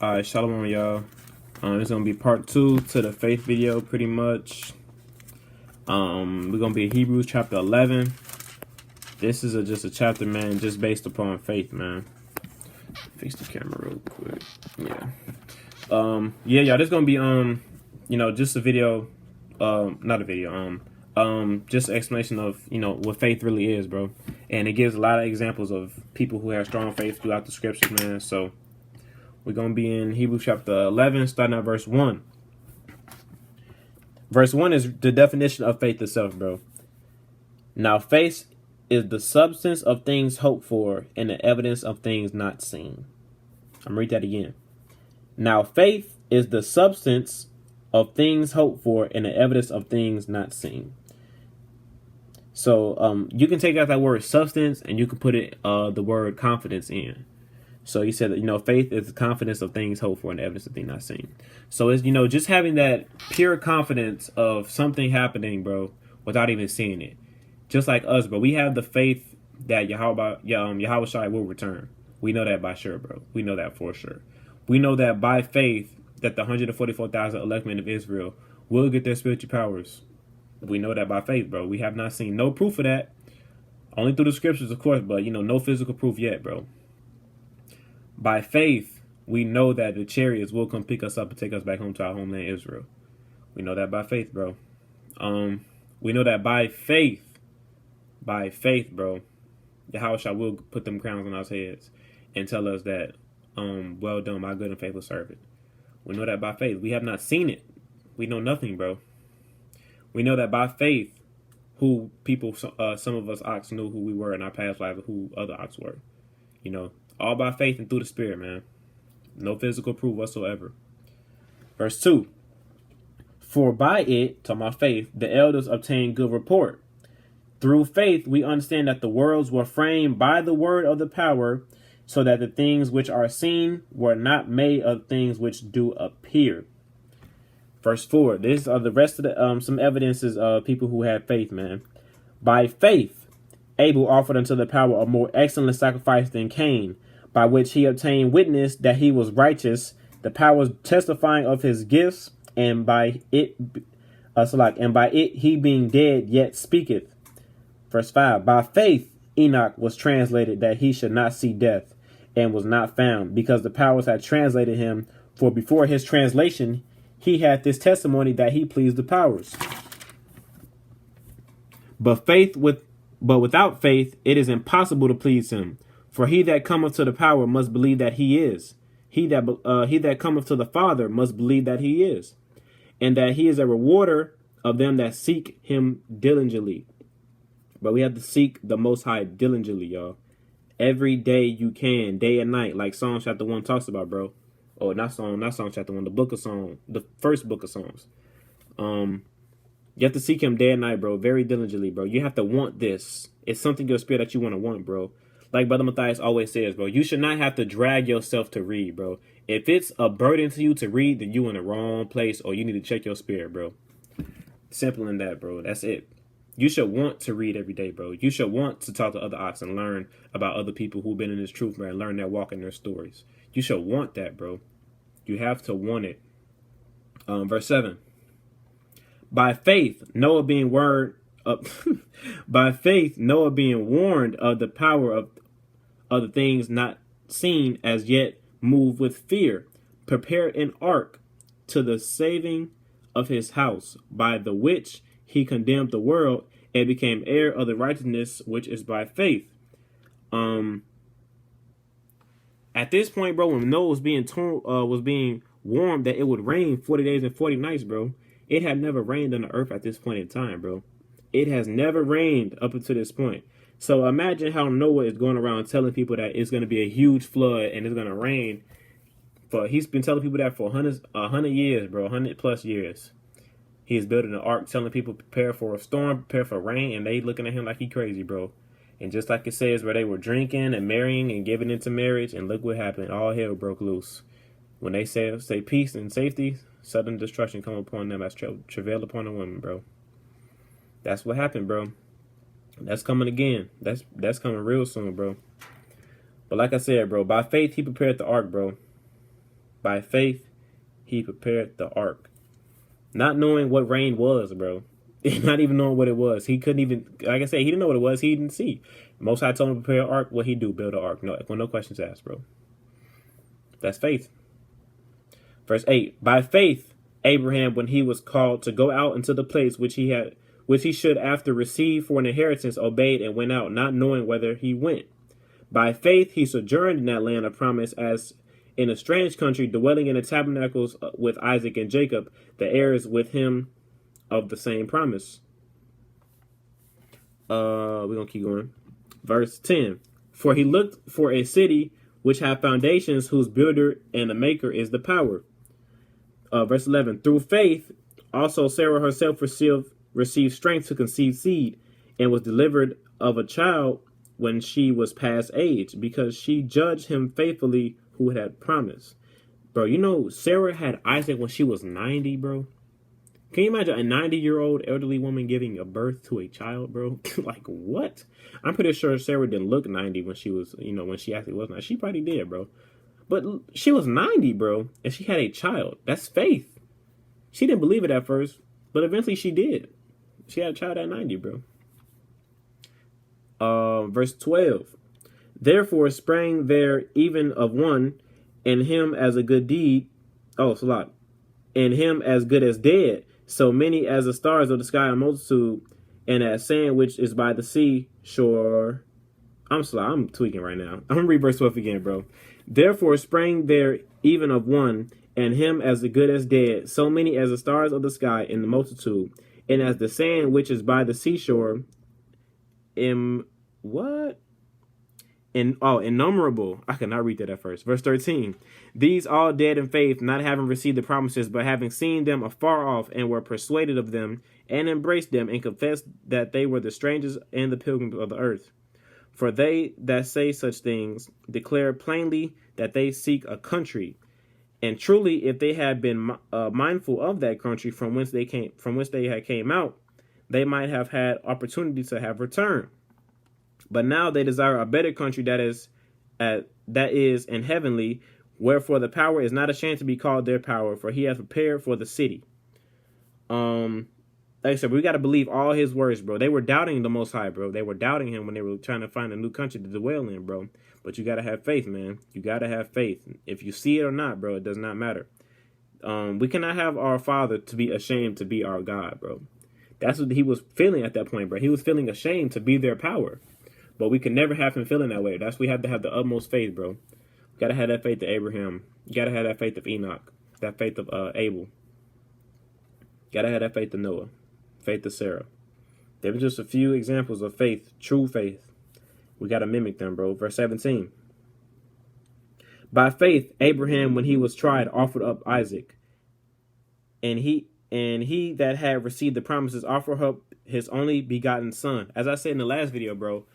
Alright, shalom, y'all. It's gonna be part 2 to the faith video, pretty much. We're gonna be in Hebrews chapter 11. This is just a chapter, man, just based upon faith, man. Fix the camera real quick. Yeah, y'all. This gonna be just a video. Not a video. Just an explanation of what faith really is, bro. And it gives a lot of examples of people who have strong faith throughout the scriptures, man. So we're going to be in Hebrews chapter 11, starting at verse 1. Verse 1 is the definition of faith itself, bro. Now, faith is the substance of things hoped for and the evidence of things not seen. I'm going to read that again. Now, faith is the substance of things hoped for and the evidence of things not seen. So you can take out that word substance and you can put it the word confidence in. So he said that, faith is the confidence of things hoped for and the evidence of things not seen. So it's, just having that pure confidence of something happening, bro, without even seeing it. Just like us, bro. We have the faith that Yahweh Shai will return. We know that by sure, bro. We know that for sure. We know that by faith that the 144,000 elect men of Israel will get their spiritual powers. We know that by faith, bro. We have not seen no proof of that. Only through the scriptures, of course, but, no physical proof yet, bro. By faith, we know that the chariots will come pick us up and take us back home to our homeland, Israel. We know that by faith, bro. We know that by faith, bro, Yahweh will put them crowns on our heads and tell us that, well done, my good and faithful servant. We know that by faith. We have not seen it. We know nothing, bro. We know that by faith, who people, some of us ox knew who we were in our past life, who other ox were. All by faith and through the Spirit, man. No physical proof whatsoever. Verse 2. For by it, to my faith, the elders obtained good report. Through faith, we understand that the worlds were framed by the word of the power, so that the things which are seen were not made of things which do appear. Verse 4. These are the rest of the some evidences of people who have faith, man. By faith, Abel offered unto the power a more excellent sacrifice than Cain, by which he obtained witness that he was righteous, the powers testifying of his gifts, and by it he being dead yet speaketh. Verse 5. By faith Enoch was translated that he should not see death, and was not found, because the powers had translated him, for before his translation he had this testimony that he pleased the powers. But without faith it is impossible to please him. For he that cometh to the power must believe that he is. He that cometh to the Father must believe that he is, and that he is a rewarder of them that seek him diligently. But we have to seek the Most High diligently, y'all. Every day you can, day and night, like Psalm chapter 1 talks about, bro. Oh, not Psalm chapter 1, the book of Psalms, the first book of Psalms. You have to seek him day and night, bro, very diligently, bro. You have to want this. It's something in your spirit that you want to want, bro. Like Brother Matthias always says, bro, you should not have to drag yourself to read, bro. If it's a burden to you to read, then you in the wrong place, or you need to check your spirit, bro. Simple in that, bro. That's it. You should want to read every day, bro. You should want to talk to other ox and learn about other people who've been in this truth, man, and learn their walk and their stories. You should want that, bro. You have to want it. Verse 7. By faith, Noah being warned of the power of the things not seen as yet, moved with fear, prepared an ark to the saving of his house, by the which he condemned the world and became heir of the righteousness which is by faith. At this point, bro, when Noah was being warned that it would rain 40 days and 40 nights, bro, it had never rained on the earth at this point in time, bro. It has never rained up until this point. So imagine how Noah is going around telling people that it's going to be a huge flood and it's going to rain. He's been telling people that for 100 years, bro, 100 plus years. He's building an ark, telling people prepare for a storm, prepare for rain, and they looking at him like he crazy, bro. And just like it says, where they were drinking and marrying and giving into marriage, and look what happened. All hell broke loose. When they say peace and safety, sudden destruction come upon them as travail upon a woman, bro. That's what happened, bro. That's coming again. That's coming real soon, bro. But like I said, bro, by faith he prepared the ark, bro. By faith, he prepared the ark. Not knowing what rain was, bro. Not even knowing what it was. He couldn't even, like I said, he didn't know what it was. He didn't see. Most High told him to prepare an ark. What he do? Build an ark. No questions asked, bro. That's faith. Verse 8. By faith, Abraham, when he was called to go out into the place which he should after receive for an inheritance, obeyed and went out, not knowing whither he went. By faith, he sojourned in that land of promise as in a strange country, dwelling in the tabernacles with Isaac and Jacob, the heirs with him of the same promise. We're going to keep going. Verse 10. For he looked for a city which hath foundations, whose builder and the maker is the power. Verse 11. Through faith, also Sarah herself received strength to conceive seed, and was delivered of a child when she was past age, because she judged him faithfully who had promised. Bro, you know, Sarah had Isaac when she was 90, bro. Can you imagine a 90-year-old elderly woman giving a birth to a child, bro? Like, what? I'm pretty sure Sarah didn't look 90 when she was, when she actually was 90. She probably did, bro. But she was 90, bro, and she had a child. That's faith. She didn't believe it at first, but eventually she did. She had a child at 90, bro. Verse 12. Therefore sprang there even of one, and him as a good deed. Oh, Salat. And him as good as dead. So many as the stars of the sky, a multitude, and as sand which is by the sea shore. I'm tweaking right now. I'm gonna read verse 12 again, bro. Therefore sprang there even of one, and him as good as dead. So many as the stars of the sky in the multitude, and as the sand which is by the seashore. Innumerable. I cannot read that at first. Verse 13. These all dead in faith, not having received the promises, but having seen them afar off, and were persuaded of them, and embraced them, and confessed that they were the strangers and the pilgrims of the earth. For they that say such things declare plainly that they seek a country. And truly, if they had been mindful of that country from whence they had came out, they might have had opportunity to have returned. But now they desire a better country that is in heavenly, wherefore the power is not ashamed to be called their power, for he has prepared for the city. Like I said, we got to believe all his words, bro. They were doubting the Most High, bro. They were doubting him when they were trying to find a new country to dwell in, bro. But you got to have faith, man. You got to have faith. If you see it or not, bro, it does not matter. We cannot have our Father to be ashamed to be our God, bro. That's what he was feeling at that point, bro. He was feeling ashamed to be their power. But we can never have him feeling that way. That's why we have to have the utmost faith, bro. You got to have that faith of Abraham. You got to have that faith of Enoch. That faith of Abel. You got to have that faith of Noah. Faith of Sarah. There were just a few examples of faith, true faith. We got to mimic them, bro. Verse 17. By faith, Abraham, when he was tried, offered up Isaac. And he that had received the promises offered up his only begotten son. As I said in the last video, bro,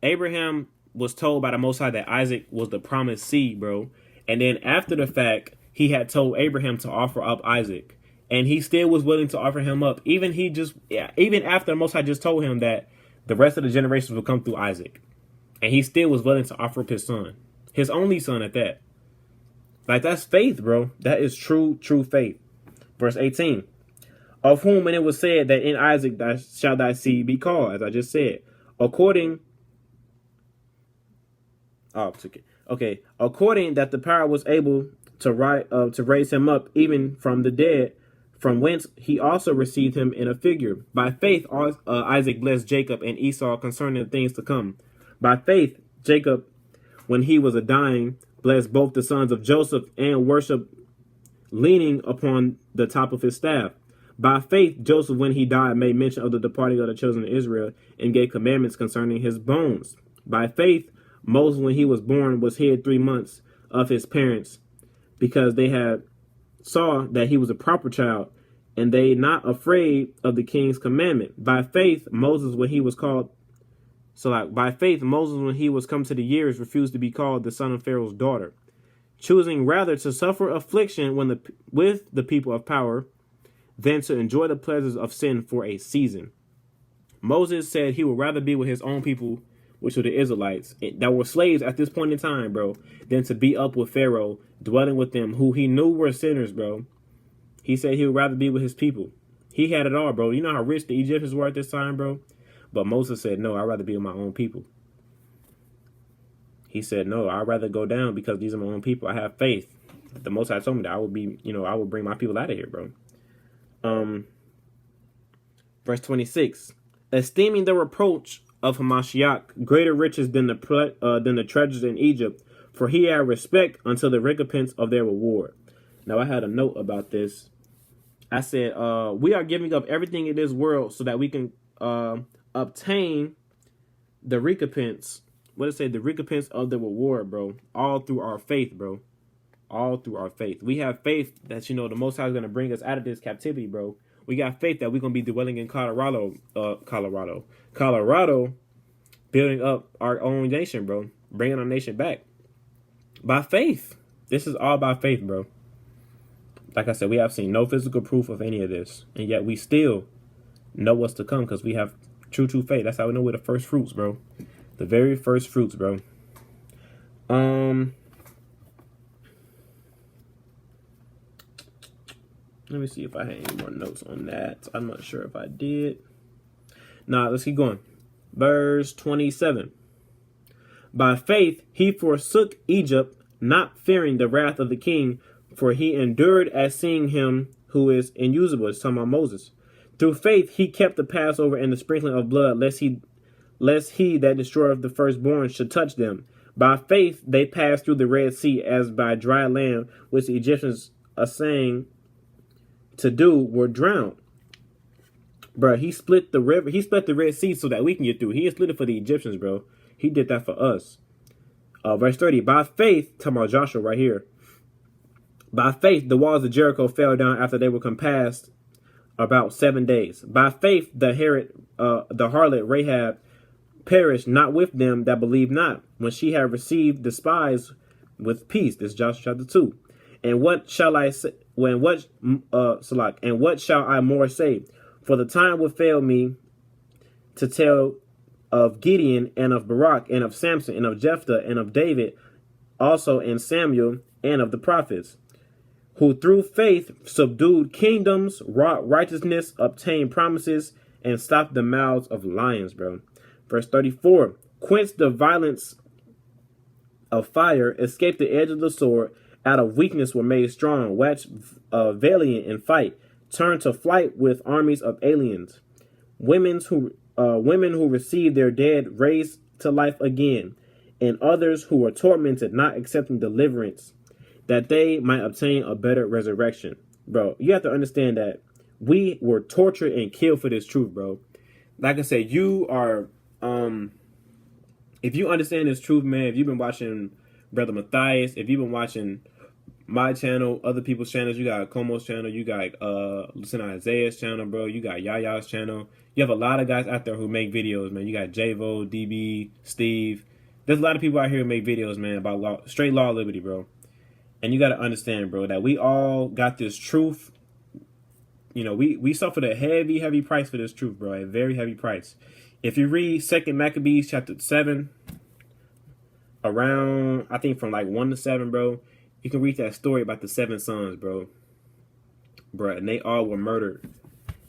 Abraham was told by the Most High that Isaac was the promised seed, bro. And then after the fact, he had told Abraham to offer up Isaac. And he still was willing to offer him up. Even after the Most High just told him that the rest of the generations will come through Isaac. And he still was willing to offer up his son. His only son at that. Like, that's faith, bro. That is true faith. Verse 18. Of whom, and it was said that in Isaac shall thy seed be called, as I just said. According that the power was able to raise him up even from the dead, from whence he also received him in a figure. By faith, Isaac blessed Jacob and Esau concerning the things to come. By faith, Jacob, when he was a dying, blessed both the sons of Joseph and worshiped, leaning upon the top of his staff. By faith, Joseph, when he died, made mention of the departing of the children of Israel and gave commandments concerning his bones. By faith, Moses, when he was born, was hid 3 months of his parents, because they had saw that he was a proper child, and they not afraid of the king's commandment. By faith, Moses, when he was come to the years, refused to be called the son of Pharaoh's daughter, choosing rather to suffer affliction with the people of power than to enjoy the pleasures of sin for a season. Moses said he would rather be with his own people which were the Israelites, that were slaves at this point in time, bro, than to be up with Pharaoh, dwelling with them, who he knew were sinners, bro. He said he would rather be with his people. He had it all, bro. You know how rich the Egyptians were at this time, bro? But Moses said, no, I'd rather be with my own people. He said, no, I'd rather go down because these are my own people. I have faith. The Most High told me that I would be, I would bring my people out of here, bro. Verse 26, esteeming the reproach of Hamashiach greater riches than the treasures in Egypt, for he had respect unto the recompense of their reward. Now, I had a note about this. I said, we are giving up everything in this world so that we can obtain the recompense. What does it say? The recompense of the reward, bro. All through our faith, bro. All through our faith. We have faith that, the Most High is going to bring us out of this captivity, bro. We got faith that we're going to be dwelling in Colorado, building up our own nation, bro. Bringing our nation back. By faith. This is all by faith, bro. Like I said, we have seen no physical proof of any of this. And yet we still know what's to come because we have true faith. That's how we know we're the first fruits, bro. The very first fruits, bro. Let me see if I had any more notes on that. I'm not sure if I did. Nah, let's keep going. Verse 27. By faith he forsook Egypt, not fearing the wrath of the king, for he endured as seeing him who is inusable. It's talking about Moses. Through faith he kept the Passover and the sprinkling of blood, lest he that destroyeth the firstborn should touch them. By faith they passed through the Red Sea as by dry land, which the Egyptians assaying to do were drowned. Bro, he split the river. He split the Red Sea so that we can get through. He split it for the Egyptians, bro. He did that for us. Verse 30. By faith, talking about Joshua right here. By faith, the walls of Jericho fell down after they were compassed about 7 days. By faith, the harlot Rahab perished not with them that believed not, when she had received the spies with peace. This is Joshua chapter 2. And what shall I say? And what shall I more say? For the time would fail me to tell of Gideon and of Barak and of Samson and of Jephthah and of David, also and Samuel and of the prophets, who through faith subdued kingdoms, wrought righteousness, obtained promises, and stopped the mouths of lions, bro. Verse 34, quenched the violence of fire, escaped the edge of the sword, out of weakness were made strong, waxed valiant in fight, turned to flight with armies of aliens. Women who received their dead raised to life again, and others who were tormented, not accepting deliverance, that they might obtain a better resurrection. Bro, you have to understand that we were tortured and killed for this truth, bro. Like I said, you are, if you understand this truth, man, if you've been watching Brother Matthias, if you've been watching my channel, other people's channels, you got Como's channel, you got listen to Isaiah's channel, bro, you got Yaya's channel. You have a lot of guys out there who make videos, man. You got Javo, DB, Steve. There's a lot of people out here who make videos, man, about law, straight law, liberty, bro. And you got to understand, bro, that we all got this truth. We suffered a heavy price for this truth, bro, a very heavy price. If you read 2 Maccabees chapter 7, around, I think from like 1 to 7, bro, you can read that story about the 7 sons, bro. Bro, and they all were murdered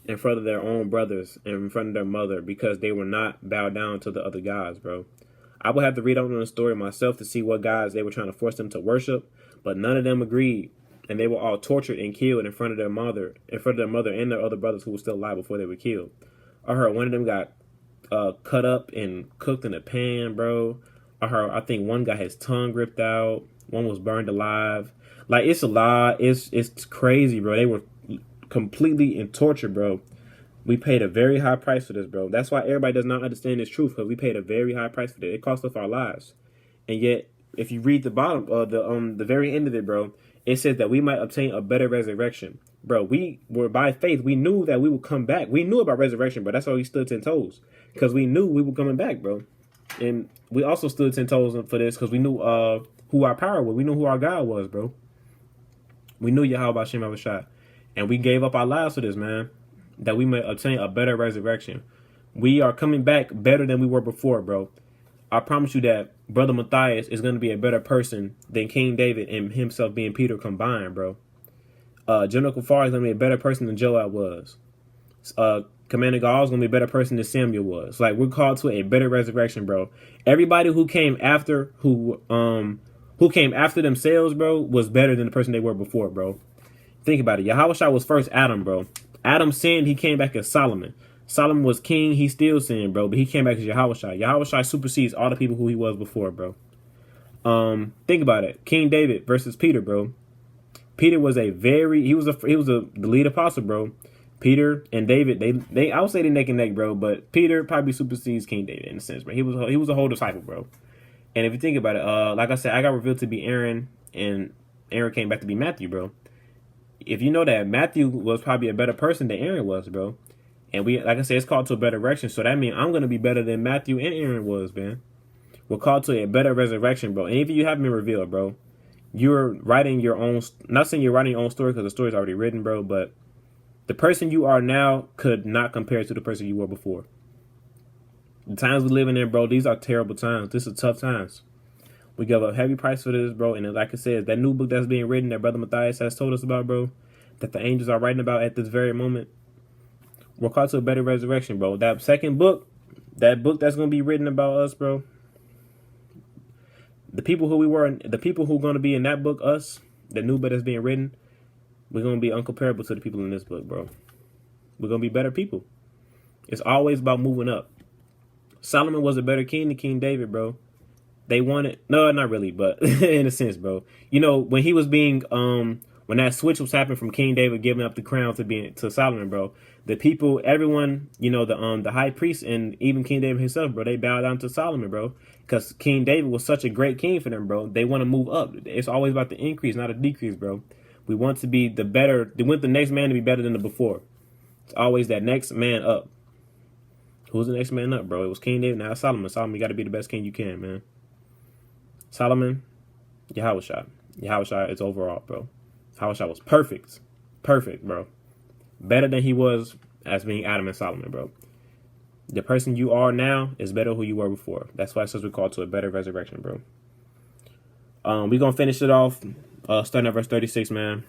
in front of their own brothers and in front of their mother because they were not bowed down to the other gods, bro. I would have to read on the story myself to see what gods they were trying to force them to worship, but none of them agreed, and they were all tortured and killed in front of their mother and their other brothers who were still alive before they were killed. I heard one of them got cut up and cooked in a pan, bro. I think one got his tongue ripped out. One was burned alive. Like, it's a lot. It's crazy, bro. They were completely in torture, bro. We paid a very high price for this, bro. That's why everybody does not understand this truth, because we paid a very high price for it. It cost us our lives. And yet, if you read the bottom of the very end of it, bro, it says that we might obtain a better resurrection. Bro, we were by faith. We knew that we would come back. We knew about resurrection, bro. That's why we stood 10 toes, because we knew we were coming back, bro. And we also stood 10 toes for this because we knew who our power was. We knew who our God was, bro. We knew Yahweh Hashem Abishai. And we gave up our lives for this, man, that we may obtain a better resurrection. We are coming back better than we were before, bro. I promise you that Brother Matthias is going to be a better person than King David and himself being Peter combined, bro. General Kafar is going to be a better person than Joab was. Commander Gaul is going to be a better person than Samuel was. Like, we're called to a better resurrection, bro. Everybody who came after themselves, bro, was better than the person they were before, bro. Think about it. Yahushua was first Adam, bro. Adam sinned, he came back as Solomon. Solomon was king, he still sinned, bro, but he came back as Yahushua. Yahushua supersedes all the people who he was before, bro. Think about it. King David versus Peter, bro. Peter was the lead apostle, bro. Peter and David, they I would say they neck and neck, bro, but Peter probably supersedes King David in a sense, bro. He was a whole disciple, bro. And if you think about it, like I said, I got revealed to be Aaron, and Aaron came back to be Matthew, bro. If you know that Matthew was probably a better person than Aaron was, bro. And like I said, it's called to a better direction. So that means I'm gonna be better than Matthew and Aaron was, man. We're called to a better resurrection, bro. And if you haven't been revealed, bro, you're writing your own. Not saying you're writing your own story because the story's already written, bro, but the person you are now could not compare to the person you were before. The times we live in, bro, these are terrible times. This is tough times. We give a heavy price for this, bro. And like I said, that new book that's being written that Brother Matthias has told us about, bro, that the angels are writing about at this very moment, we're called to a better resurrection, bro. That second book, that book that's going to be written about us, bro, the people who we were, the people who are going to be in that book, us, the new book that's being written, we're going to be uncomparable to the people in this book, bro. We're going to be better people. It's always about moving up. Solomon was a better king than King David, bro. They wanted, no, not really, but in a sense, bro. You know, when he was being, when that switch was happening from King David giving up the crown to Solomon, bro, the people, everyone, you know, the high priest and even King David himself, bro, they bowed down to Solomon, bro, because King David was such a great king for them, bro. They want to move up. It's always about the increase, not a decrease, bro. We want to be the better. They want the next man to be better than the before. It's always that next man up. Who's the next man up, bro? It was King David, now Solomon. Solomon, you got to be the best king you can, man. Solomon, Yahushua. Yahushua is overall, bro. Yahushua was perfect. Perfect, bro. Better than he was as being Adam and Solomon, bro. The person you are now is better who you were before. That's why it says we're called to a better resurrection, bro. We're going to finish it off starting at verse 36, man.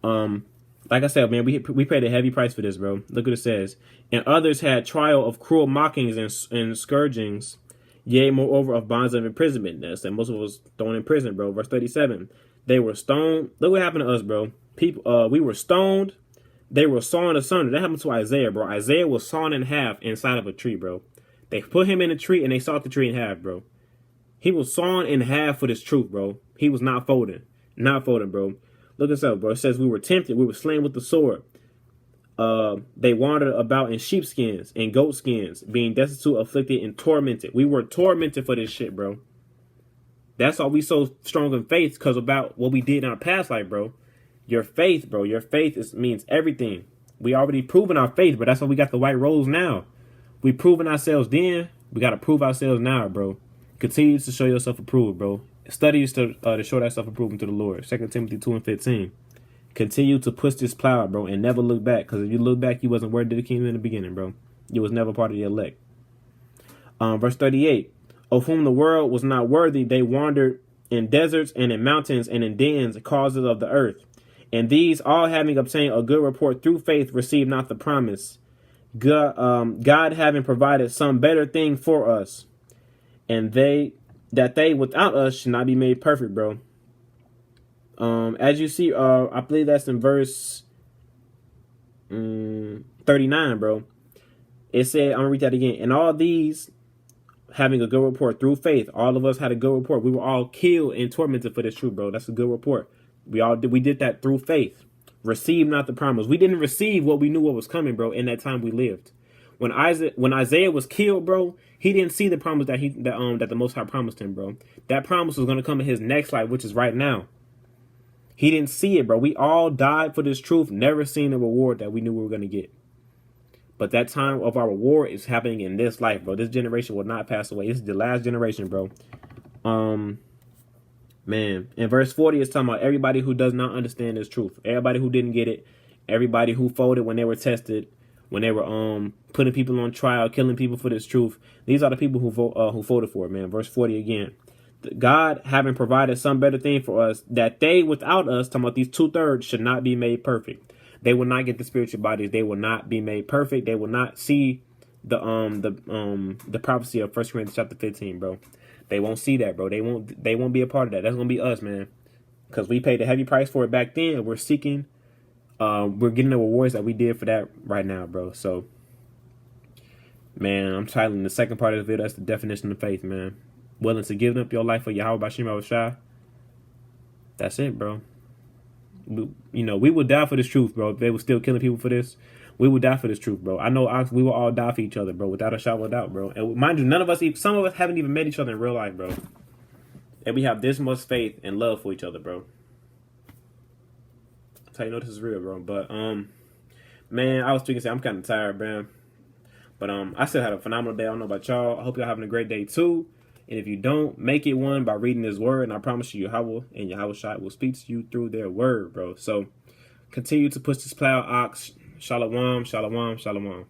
Like I said, man, we paid a heavy price for this, bro. Look what it says. And others had trial of cruel mockings and scourgings, yea, moreover, of bonds of imprisonment. That's and most of us thrown in prison, bro. Verse 37. They were stoned. Look what happened to us, bro. People, we were stoned. They were sawn asunder. That happened to Isaiah, bro. Isaiah was sawn in half inside of a tree, bro. They put him in a tree and they sawed the tree in half, bro. He was sawn in half for this truth, bro. He was not folding. Not folding, bro. Look this up, bro. It says we were tempted. We were slain with the sword. They wandered about in sheepskins and goatskins, being destitute, afflicted, and tormented. We were tormented for this shit, bro. That's why we so strong in faith, because about what we did in our past life, bro. Your faith, bro. Your faith means everything. We already proven our faith, but that's why we got the white rose now. We proven ourselves then. We got to prove ourselves now, bro. Continue to show yourself approved, bro. Studies to show that self-approved to the Lord. 2 Timothy 2:15. Continue to push this plow, bro, and never look back. Because if you look back, you wasn't worthy of the kingdom in the beginning, bro. You was never part of the elect. Verse 38. Of whom the world was not worthy, they wandered in deserts and in mountains and in dens, causes of the earth. And these, all having obtained a good report through faith, received not the promise. God having provided some better thing for us, and they without us should not be made perfect, bro. As you see, I believe that's in verse 39, bro. It said, I'm gonna read that again. And all these having a good report through faith, all of us had a good report. We were all killed and tormented for this truth, bro. That's a good report. We did that through faith. Receive not the promise. We didn't receive what we knew what was coming, bro, in that time we lived. When Isaiah was killed, bro, he didn't see the promise that the Most High promised him, bro. That promise was going to come in his next life, which is right now. He didn't see it, bro. We all died for this truth, never seen the reward that we knew we were going to get. But that time of our reward is happening in this life, bro. This generation will not pass away. This is the last generation, bro. Man, in verse 40, it's talking about everybody who does not understand this truth. Everybody who didn't get it. Everybody who folded when they were tested. when they were putting people on trial, killing people for this truth. These are the people who voted for it, man. Verse 40 again. God having provided some better thing for us, that they without us, talking about these 2/3, should not be made perfect. They will not get the spiritual bodies. They will not be made perfect. They will not see the prophecy of 1 Corinthians chapter 15, bro. They won't see that, bro. They won't be a part of that. That's gonna be us, man. Because we paid a heavy price for it back then, and we're seeking, we're getting the rewards that we did for that right now, bro. So, man, I'm titling the second part of the video. That's the definition of faith, man. Willing to give up your life for Yahweh Bashim Yahushua. That's it, bro. We would die for this truth, bro. If they were still killing people for this, we would die for this truth, bro. I know we will all die for each other, bro, without a shadow of a doubt, bro. And mind you, none of us, some of us haven't even met each other in real life, bro. And we have this much faith and love for each other, bro. That's how you know this is real, bro. But, man, I was speaking, I'm kind of tired, man. But, I still had a phenomenal day. I don't know about y'all. I hope y'all having a great day, too. And if you don't, make it one by reading this word. And I promise you, Yahweh and Yahushua will speak to you through their word, bro. So continue to push this plow, ox. Shalom, shalom, shalom.